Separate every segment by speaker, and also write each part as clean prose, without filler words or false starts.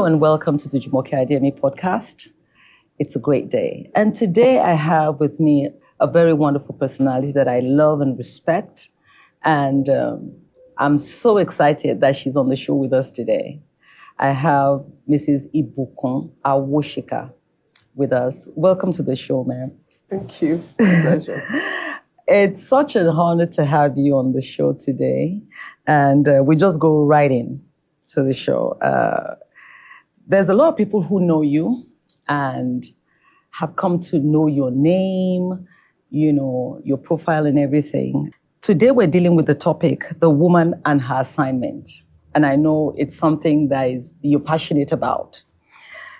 Speaker 1: Hello and welcome to the Jumoke Idemi podcast. It's a great day. And today I have with me a very wonderful personality that I love and respect. And I'm so excited that she's on the show with us today. I have Mrs. IbukunAwosika with us. Welcome to the show, ma'am.
Speaker 2: Thank you. Pleasure.
Speaker 1: It's such an honor to have you on the show today. And we just go right in to the show. There's a lot of people who know you and have come to know your name, your profile and everything. Today we're dealing with the topic, the woman and her assignment. And I know it's something that you're passionate about.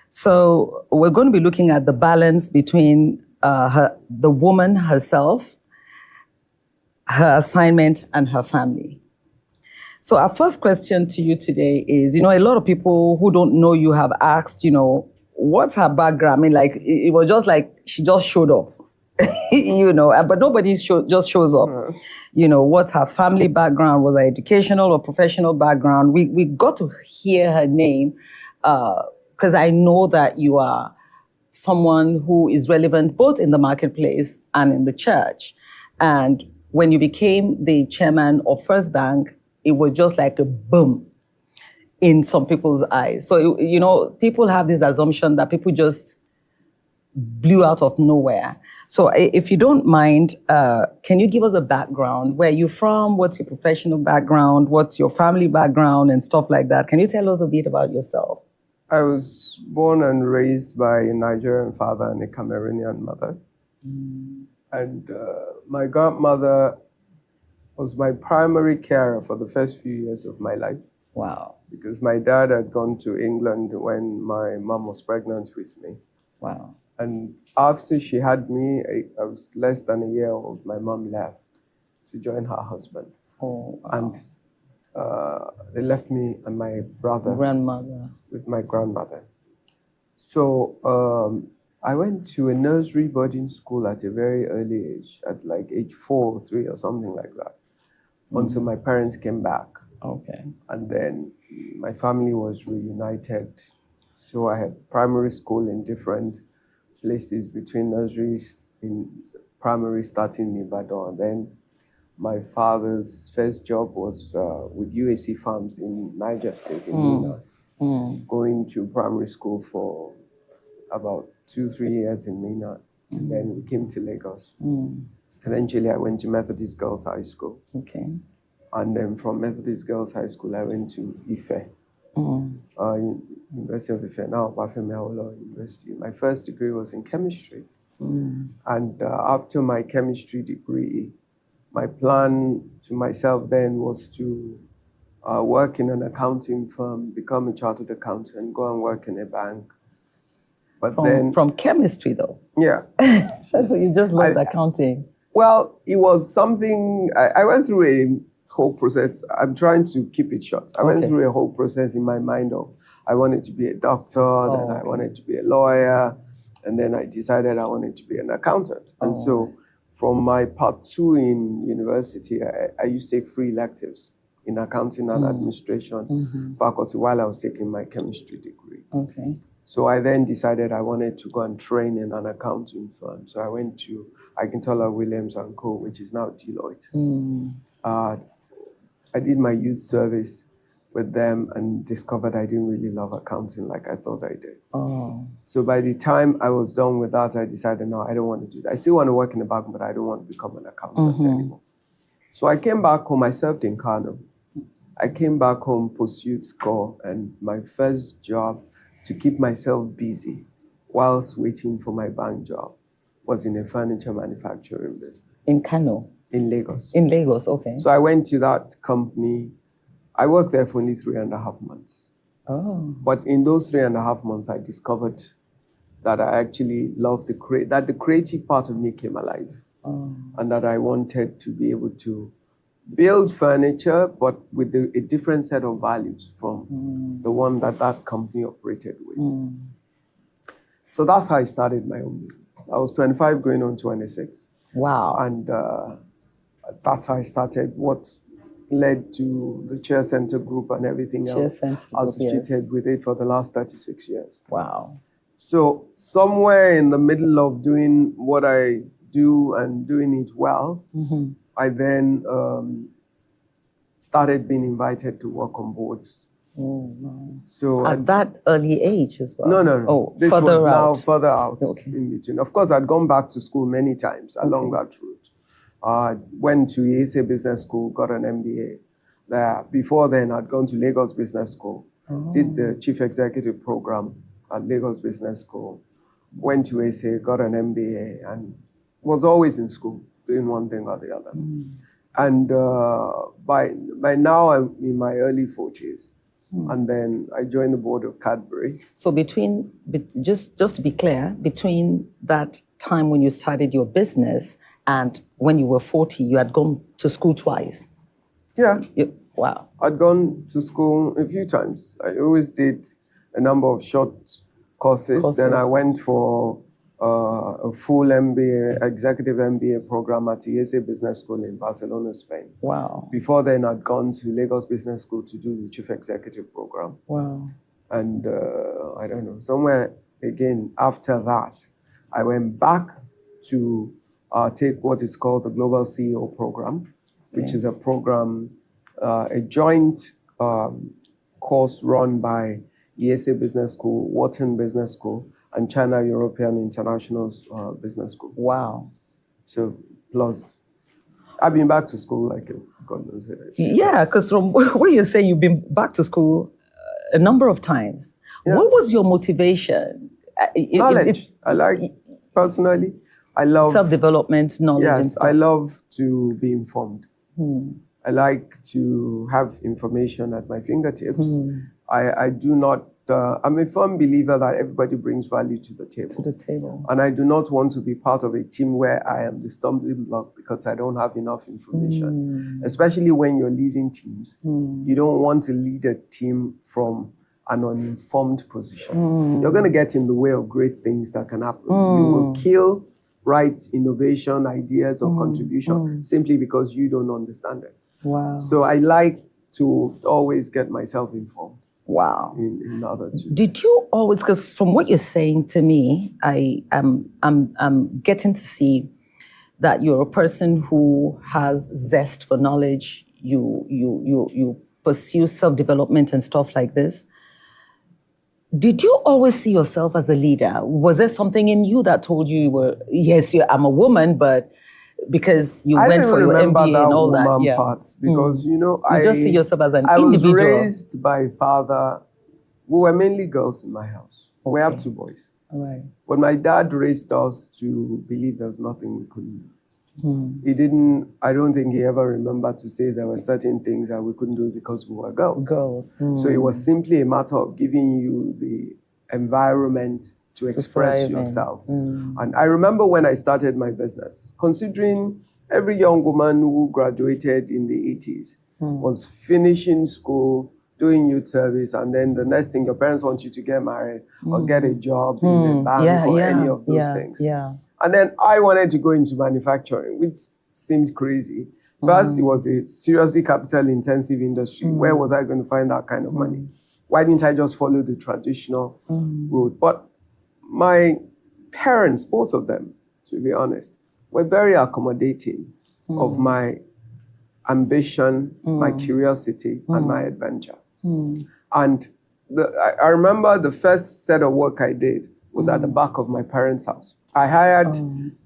Speaker 1: So we're going to be looking at the balance between the woman herself, her assignment, and her family. So our first question to you today is, a lot of people who don't know you have asked, what's her background? I mean, like, it was just like she just showed up, but nobody just shows up. What's her family background? Was her educational or professional background? We got to hear her name because I know that you are someone who is relevant both in the marketplace and in the church. And when you became the chairman of First Bank, it was just like a boom in some people's eyes. So, people have this assumption that people just blew out of nowhere. So if you don't mind, can you give us a background? Where you're from? What's your professional background? What's your family background and stuff like that? Can you tell us a bit about yourself?
Speaker 2: I was born and raised by a Nigerian father and a Cameroonian mother. And my grandmother was my primary carer for the first few years of my life.
Speaker 1: Wow.
Speaker 2: Because my dad had gone to England when my mom was pregnant with me.
Speaker 1: Wow.
Speaker 2: And after she had me, I was less than a year old, my mom left to join her husband.
Speaker 1: Oh, wow.
Speaker 2: And they left me and my brother with my grandmother. So I went to a nursery boarding school at a very early age, at like age 4 or 3 or something like that, until my parents came back.
Speaker 1: Okay.
Speaker 2: And then my family was reunited. So I had primary school in different places between nurseries, in primary starting in Ibadan. And then my father's first job was with UAC Farms in Niger State in Minna, going to primary school for about 2-3 years in Minna. And then we came to Lagos. Eventually, I went to Methodist Girls High School.
Speaker 1: Okay.
Speaker 2: And then from Methodist Girls High School, I went to Ife, University of Ife, now Bafemi Awolowo University. My first degree was in chemistry. And after my chemistry degree, my plan to myself then was to work in an accounting firm, become a chartered accountant, go and work in a bank. But
Speaker 1: from chemistry, though?
Speaker 2: Yeah.
Speaker 1: So you just loved accounting?
Speaker 2: Well, it was something, I went through a whole process. I'm trying to keep it short. I went through a whole process in my mind of, I wanted to be a doctor, then I wanted to be a lawyer, and then I decided I wanted to be an accountant. And so from my part 2 in university, I used to take free electives in accounting and administration faculty while I was taking my chemistry degree.
Speaker 1: Okay.
Speaker 2: So I then decided I wanted to go and train in an accounting firm. So I went to Akintola Williams & Co., which is now Deloitte. I did my youth service with them and discovered I didn't really love accounting like I thought I did. So by the time I was done with that, I decided, no, I don't want to do that. I still want to work in the bank, but I don't want to become an accountant anymore. So I came back home. I served in Kano. I came back home post-youth corps, and my first job to keep myself busy whilst waiting for my bank job was in a furniture manufacturing business.
Speaker 1: In Kano?
Speaker 2: In Lagos.
Speaker 1: In Lagos, okay.
Speaker 2: So I went to that company. I worked there for only 3.5 months. But in those 3.5 months, I discovered that I actually loved that the creative part of me came alive. And that I wanted to be able to build furniture, but with a different set of values from the one that company operated with. So that's how I started my own business. I was 25 going on 26.
Speaker 1: Wow.
Speaker 2: And that's how I started what led to the Chair Center Group and everything
Speaker 1: Chair
Speaker 2: else
Speaker 1: Center Group,
Speaker 2: associated
Speaker 1: yes.
Speaker 2: with it for the last 36 years.
Speaker 1: Wow.
Speaker 2: So somewhere in the middle of doing what I do and doing it well, I then started being invited to work on boards.
Speaker 1: Oh, wow.
Speaker 2: So
Speaker 1: at that early age as well?
Speaker 2: No.
Speaker 1: Oh,
Speaker 2: this was
Speaker 1: further
Speaker 2: now
Speaker 1: out.
Speaker 2: further out
Speaker 1: Okay.
Speaker 2: in between. Of course, I'd gone back to school many times along that route. Went to ISA Business School, got an MBA there. Before then, I'd gone to Lagos Business School, did the Chief Executive Program at Lagos Business School, went to ISA, got an MBA, and was always in school, doing one thing or the other. And by now, I'm in my early 40s. And then I joined the board of Cadbury.
Speaker 1: So just to be clear, between that time when you started your business and when you were 40, you had gone to school twice?
Speaker 2: Yeah.
Speaker 1: Wow.
Speaker 2: I'd gone to school a few times. I always did a number of short courses. Then I went for a full MBA, executive MBA program at the ESA Business School in Barcelona, Spain.
Speaker 1: Wow.
Speaker 2: Before then, I'd gone to Lagos Business School to do the Chief Executive Program.
Speaker 1: Wow.
Speaker 2: And I don't know, somewhere again after that, I went back to take what is called the Global CEO Program, which is a program, a joint course run by ESA Business School, Wharton Business School, and China European International Business School.
Speaker 1: Wow.
Speaker 2: So, plus, I've been back to school like God knows it.
Speaker 1: Yeah, because from what you're saying, you've been back to school a number of times. Yeah. What was your motivation?
Speaker 2: Knowledge. Personally, I love
Speaker 1: self-development, knowledge.
Speaker 2: Yes,
Speaker 1: and stuff.
Speaker 2: I love to be informed. I like to have information at my fingertips. I do not. I'm a firm believer that everybody brings value to the table. And I do not want to be part of a team where I am the stumbling block because I don't have enough information. Especially when you're leading teams. You don't want to lead a team from an uninformed position. You're going to get in the way of great things that can happen. You will kill right innovation, ideas, or contribution simply because you don't understand it.
Speaker 1: Wow.
Speaker 2: So I like to always get myself informed.
Speaker 1: Wow.
Speaker 2: In order to.
Speaker 1: Did you always, because from what you're saying to me, I'm getting to see that you're a person who has zest for knowledge. You pursue self-development and stuff like this. Did you always see yourself as a leader? Was there something in you that told you yes, I'm a woman, but because you went for your MBA and all that?
Speaker 2: Yeah. Parts because,
Speaker 1: you just see yourself as an
Speaker 2: individual.
Speaker 1: I was
Speaker 2: raised by a father. We were mainly girls in my house. Okay. We have 2 boys.
Speaker 1: All right.
Speaker 2: But my dad raised us to believe there was nothing we couldn't do. I don't think he ever remembered to say there were certain things that we couldn't do because we were girls. So it was simply a matter of giving you the environment to express yourself. And I remember when I started my business, considering every young woman who graduated in the 80s was finishing school, doing youth service, and then the next thing, your parents want you to get married or get a job in a bank or any of those things. And then I wanted to go into manufacturing, which seemed crazy. First, it was a seriously capital-intensive industry. Where was I going to find that kind of money? Why didn't I just follow the traditional route? But my parents, both of them, to be honest, were very accommodating of my ambition, my curiosity, and my adventure. And I remember the first set of work I did was at the back of my parents' house. I hired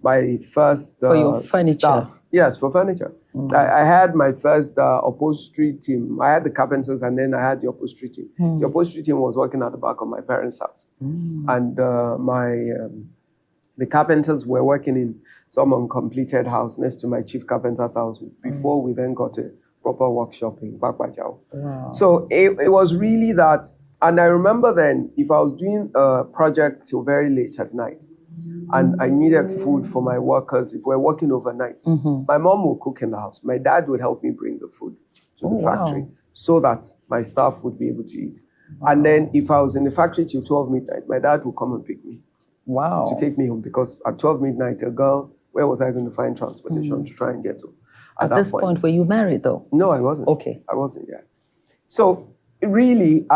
Speaker 2: my first
Speaker 1: for your furniture.
Speaker 2: Staff. Yes, for furniture. I had my first upholstery team. I had the carpenters and then I had the upholstery team. The upholstery team was working at the back of my parents' house. And the carpenters were working in some uncompleted house next to my chief carpenter's house before we then got a proper workshop in Bakbajao. Wow. So it was really that. And I remember then, if I was doing a project till very late at night, and I needed food for my workers, if we're working overnight, my mom would cook in the house. My dad would help me bring the food to the factory so that my staff would be able to eat. And then if I was in the factory till 12 midnight, my dad would come and pick me to take me home, because at 12 midnight, a girl, where was I going to find transportation to try and get to?
Speaker 1: At
Speaker 2: that
Speaker 1: this point, were you married though?
Speaker 2: No, I wasn't.
Speaker 1: Okay.
Speaker 2: I wasn't, yeah. So really,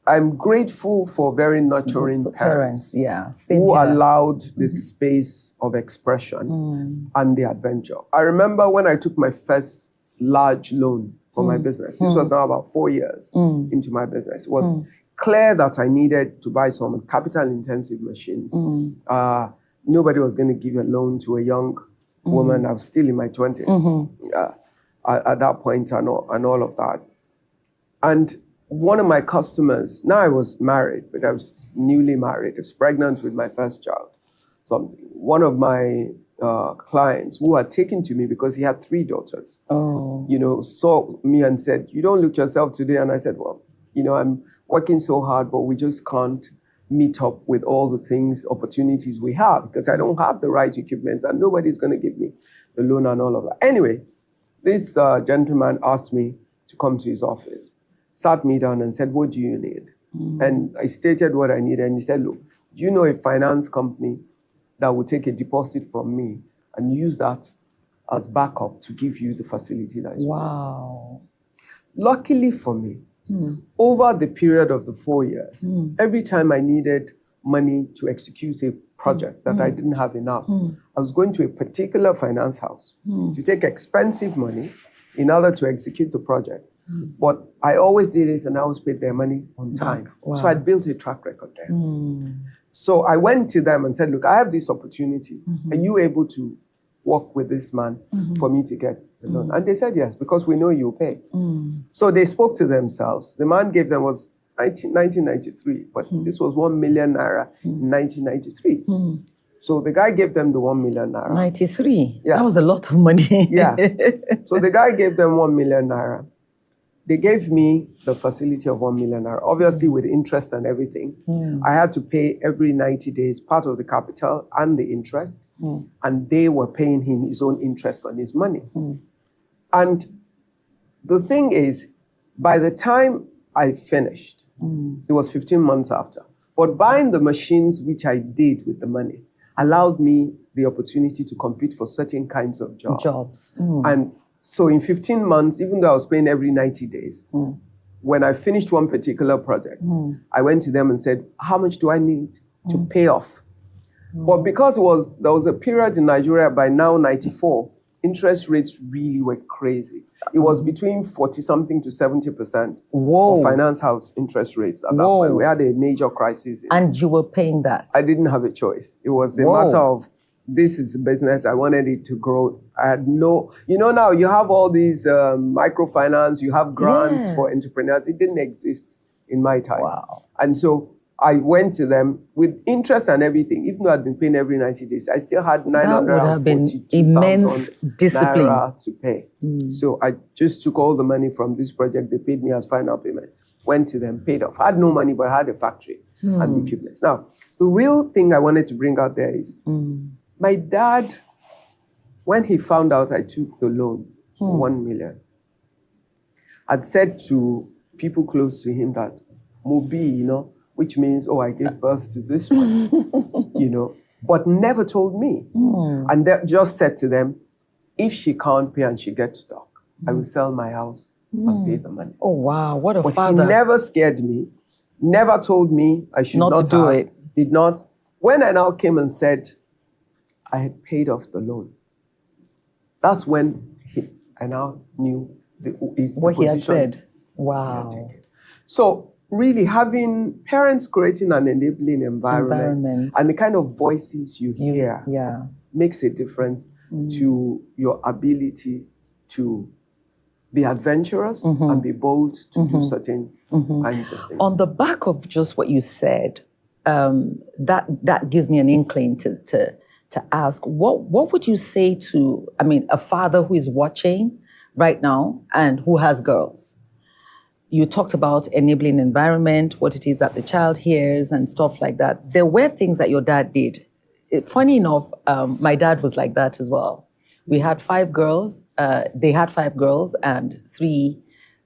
Speaker 2: I'm grateful for very nurturing parents
Speaker 1: yeah. Same
Speaker 2: who
Speaker 1: here.
Speaker 2: allowed the space of expression and the adventure. I remember when I took my first large loan for my business. This was now about 4 years into my business. It was clear that I needed to buy some capital-intensive machines. Nobody was going to give a loan to a young woman. I was still in my 20s at that point and all of that. And one of my customers, now I was married, but I was newly married. I was pregnant with my first child. So one of my clients who had taken to me because he had 3 daughters, saw me and said, "You don't look yourself today." And I said, "Well, I'm working so hard, but we just can't meet up with all the things, opportunities we have because I don't have the right equipment and nobody's going to give me the loan and all of that." Anyway, this gentleman asked me to come to his office, sat me down and said, "What do you need?" And I stated what I needed. And he said, "Look, do you know a finance company that will take a deposit from me and use that as backup to give you the facility that you need?"
Speaker 1: Wow.
Speaker 2: Luckily for me, over the period of the 4 years, every time I needed money to execute a project that I didn't have enough, I was going to a particular finance house to take expensive money in order to execute the project. But I always did it and I always paid their money on time.
Speaker 1: Wow.
Speaker 2: So I built a track record there. So I went to them and said, "Look, I have this opportunity. Are you able to work with this man for me to get the loan?" And they said yes, because we know you pay. So they spoke to themselves. The man gave them was 1993, but this was 1 million naira in 1993. So the guy gave them the 1 million naira.
Speaker 1: 93?
Speaker 2: Yeah.
Speaker 1: That was a lot of money.
Speaker 2: Yes. So the guy gave them 1 million naira. They gave me the facility of 1 million naira, obviously with interest and everything. I had to pay every 90 days part of the capital and the interest, and they were paying him his own interest on his money. And the thing is, by the time I finished, it was 15 months after, but buying the machines which I did with the money allowed me the opportunity to compete for certain kinds of jobs. And so in 15 months, even though I was paying every 90 days, when I finished one particular project, I went to them and said, "How much do I need to pay off?" But because there was a period in Nigeria by now 94, interest rates really were crazy. It was between 40-something to 70% for finance house interest rates at that point. We had a major crisis.
Speaker 1: And you were paying that?
Speaker 2: I didn't have a choice. It was a matter of, this is the business. I wanted it to grow. I had no, now you have all these microfinance, you have grants for entrepreneurs. It didn't exist in my time.
Speaker 1: Wow.
Speaker 2: And so I went to them with interest and everything. Even though I'd been paying every 90 days, I still had 942,000 naira to pay. So I just took all the money from this project. They paid me as final payment. Went to them, paid off. I had no money, but I had a factory and the equipment. Now, the real thing I wanted to bring out there is, my dad, when he found out I took the loan, 1 million, had said to people close to him that, Mobi, which means, I gave birth to this one, but never told me. And they just said to them, if she can't pay and she gets stuck, I will sell my house and pay the money.
Speaker 1: Oh, wow, what a
Speaker 2: but
Speaker 1: father.
Speaker 2: He never scared me, never told me I should not
Speaker 1: do it.
Speaker 2: Did not. When I now came and said, I had paid off the loan. That's when I now knew the
Speaker 1: what he had
Speaker 2: position
Speaker 1: said. Wow.
Speaker 2: So really having parents creating an enabling environment and the kind of voices you hear makes a difference to your ability to be adventurous and be bold to do certain kinds of things.
Speaker 1: On the back of just what you said, that gives me an inkling to ask, what would you say to, a father who is watching right now and who has girls? You talked about enabling environment, what it is that the child hears and stuff like that. There were things that your dad did. Funny enough, my dad was like that as well. We had 5 girls. They had 5 girls and 3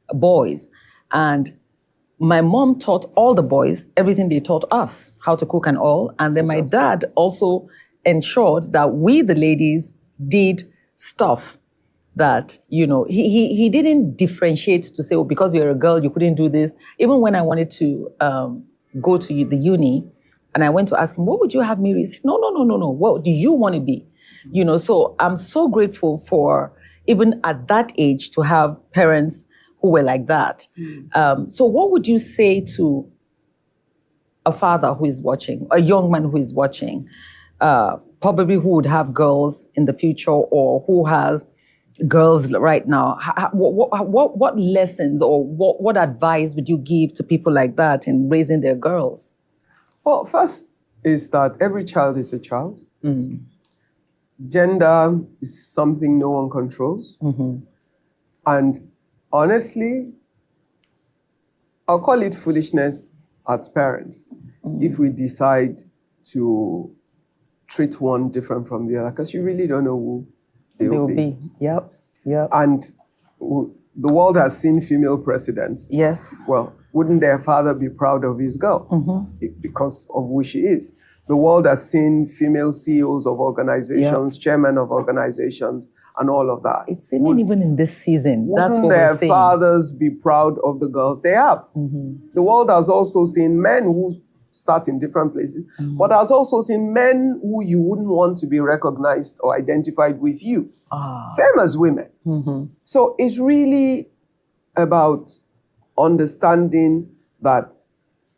Speaker 1: boys. And my mom taught all the boys everything they taught us, how to cook and all. And then my dad also ensured that we, the ladies, did stuff that, he didn't differentiate to say, oh, because you're a girl, you couldn't do this. Even when I wanted to go to the uni, and I went to ask him, what would you have me read? He said, no. What do you want to be? So I'm so grateful for, even at that age, to have parents who were like that. So what would you say to a father who is watching, a young man who is watching, probably who would have girls in the future, or who has girls right now? What lessons or what advice would you give to people like that in raising their girls?
Speaker 2: Well, first is that every child is a child. Gender is something no one controls. And honestly, I'll call it foolishness as parents if we decide to treat one different from the other, because you really don't know who they will be.
Speaker 1: Yep.
Speaker 2: And the world has seen female presidents.
Speaker 1: Yes.
Speaker 2: Well, wouldn't their father be proud of his girl because of who she is? The world has seen female CEOs of organizations, chairmen of organizations, and all of that.
Speaker 1: It's even in this season. That's what
Speaker 2: their
Speaker 1: we're saying.
Speaker 2: fathers be proud of the girls they have? The world has also seen men who sat in different places, but has also seen men who you wouldn't want to be recognized or identified with you. Same as women. So it's really about understanding that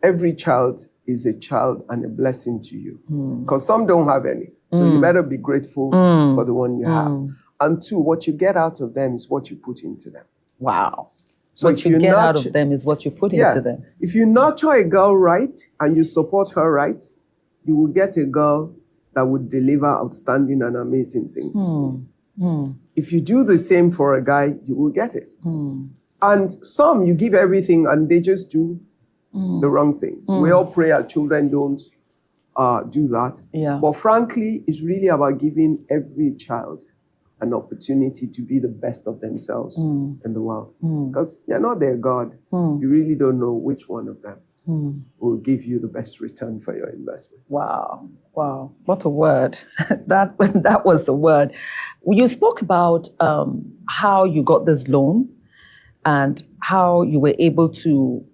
Speaker 2: every child is a child and a blessing to you. Because some don't have any. So you better be grateful for the one you have. And two, what you get out of them is what you put into them.
Speaker 1: Wow.
Speaker 2: So
Speaker 1: what you get out of them is what you put into them.
Speaker 2: If you nurture a girl right and you support her right, you will get a girl that would deliver outstanding and amazing things. If you do the same for a guy, you will get it. And some, you give everything and they just do the wrong things. We all pray our children don't do that. But frankly, it's really about giving every child an opportunity to be the best of themselves in the world. Because you're not their God. You really don't know which one of them will give you the best return for your investment.
Speaker 1: Wow. What a word. That was the word. You spoke about how you got this loan and how you were able to,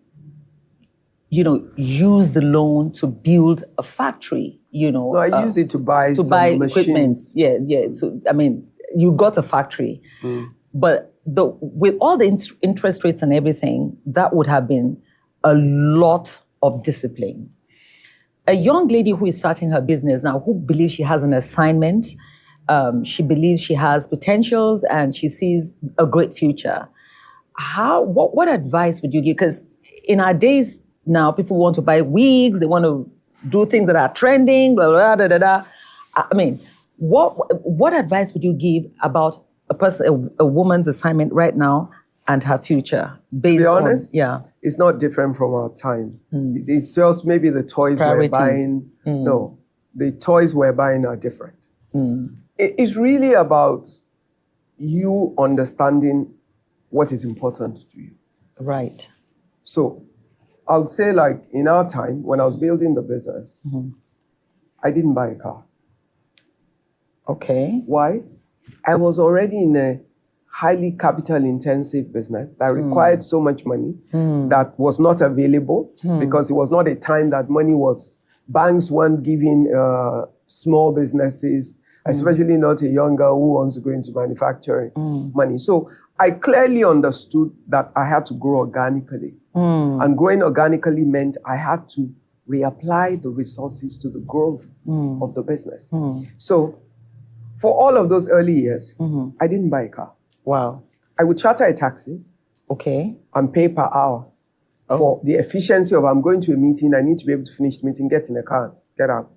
Speaker 1: use the loan to build a factory,
Speaker 2: No, I used it to buy some
Speaker 1: equipment.
Speaker 2: machines.
Speaker 1: You got a factory. But with all the interest rates and everything, that would have been a lot of discipline. A young lady who is starting her business now, who believes she has an assignment, she believes she has potentials and she sees a great future. What advice would you give? Because in our days now, people want to buy wigs, they want to do things that are trending, blah, blah, blah, blah, blah. I mean, what advice would you give about a woman's assignment right now and her future?
Speaker 2: To be honest, it's not different from our time. It's just maybe the toys we're buying. No, the toys we're buying are different. It's really about you understanding what is important to you.
Speaker 1: Right.
Speaker 2: So I would say, like, in our time, when I was building the business, I didn't buy a car.
Speaker 1: Okay.
Speaker 2: Why? I was already in a highly capital-intensive business that required so much money that was not available because it was not a time that banks weren't giving small businesses, especially not a young girl who wants to go into manufacturing, money. So I clearly understood that I had to grow organically. And growing organically meant I had to reapply the resources to the growth of the business. So for all of those early years, I didn't buy a car.
Speaker 1: Wow.
Speaker 2: I would charter a taxi.
Speaker 1: Okay.
Speaker 2: And pay per hour for the efficiency of I'm going to a meeting, I need to be able to finish the meeting, get in a car, get out.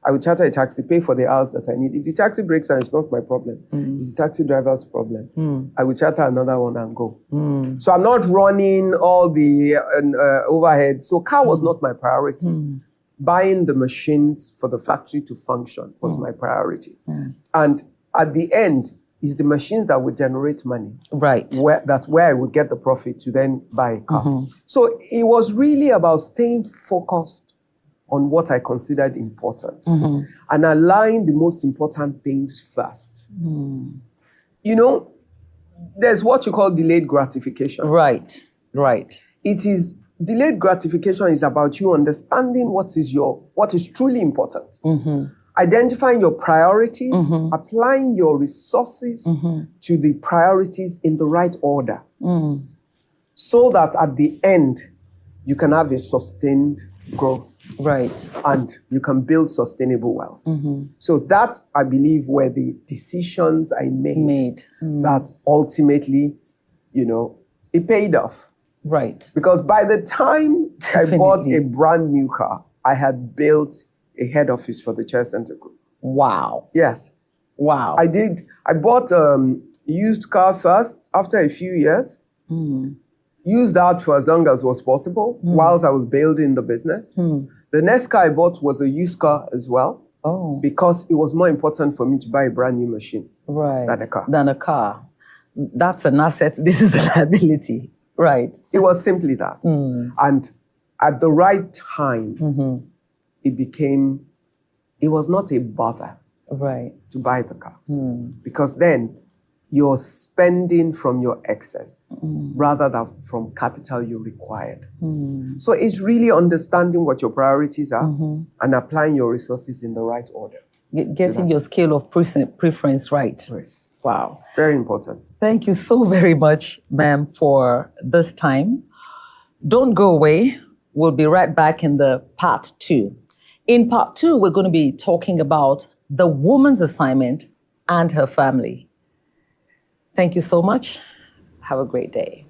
Speaker 2: I would charter a taxi, pay for the hours that I need. If the taxi breaks down, it's not my problem. It's the taxi driver's problem. I would charter another one and go. So I'm not running all the overhead. So car was not my priority. Buying the machines for the factory to function was my priority. And at the end, it's the machines that would generate money. Right. Where I would get the profit to then buy a car. So it was really about staying focused on what I considered important and allowing the most important things first. there's what you call delayed gratification.
Speaker 1: Right.
Speaker 2: It is delayed gratification is about you understanding what is truly important. Identifying your priorities, applying your resources to the priorities in the right order. So that at the end, you can have a sustained growth.
Speaker 1: Right.
Speaker 2: And you can build sustainable wealth. So that, I believe, were the decisions I made. That ultimately, it paid off.
Speaker 1: Right.
Speaker 2: Because by the time I bought a brand new car, I had built a head office for the Chair Center Group.
Speaker 1: Wow.
Speaker 2: Yes.
Speaker 1: Wow.
Speaker 2: I bought a used car first after a few years. Used that for as long as was possible whilst I was building the business. The next car I bought was a used car as well.
Speaker 1: Oh.
Speaker 2: Because it was more important for me to buy a brand new machine than a car.
Speaker 1: That's an asset. This is a liability. Right.
Speaker 2: It was simply that. And at the right time, it was not a bother to buy the car. Because then you're spending from your excess rather than from capital you required. So it's really understanding what your priorities are and applying your resources in the right order.
Speaker 1: Getting your scale of preference right.
Speaker 2: Yes.
Speaker 1: Wow.
Speaker 2: Very important.
Speaker 1: Thank you so very much, ma'am, for this time. Don't go away. We'll be right back in the part 2. In part 2, we're going to be talking about the woman's assignment and her family. Thank you so much. Have a great day.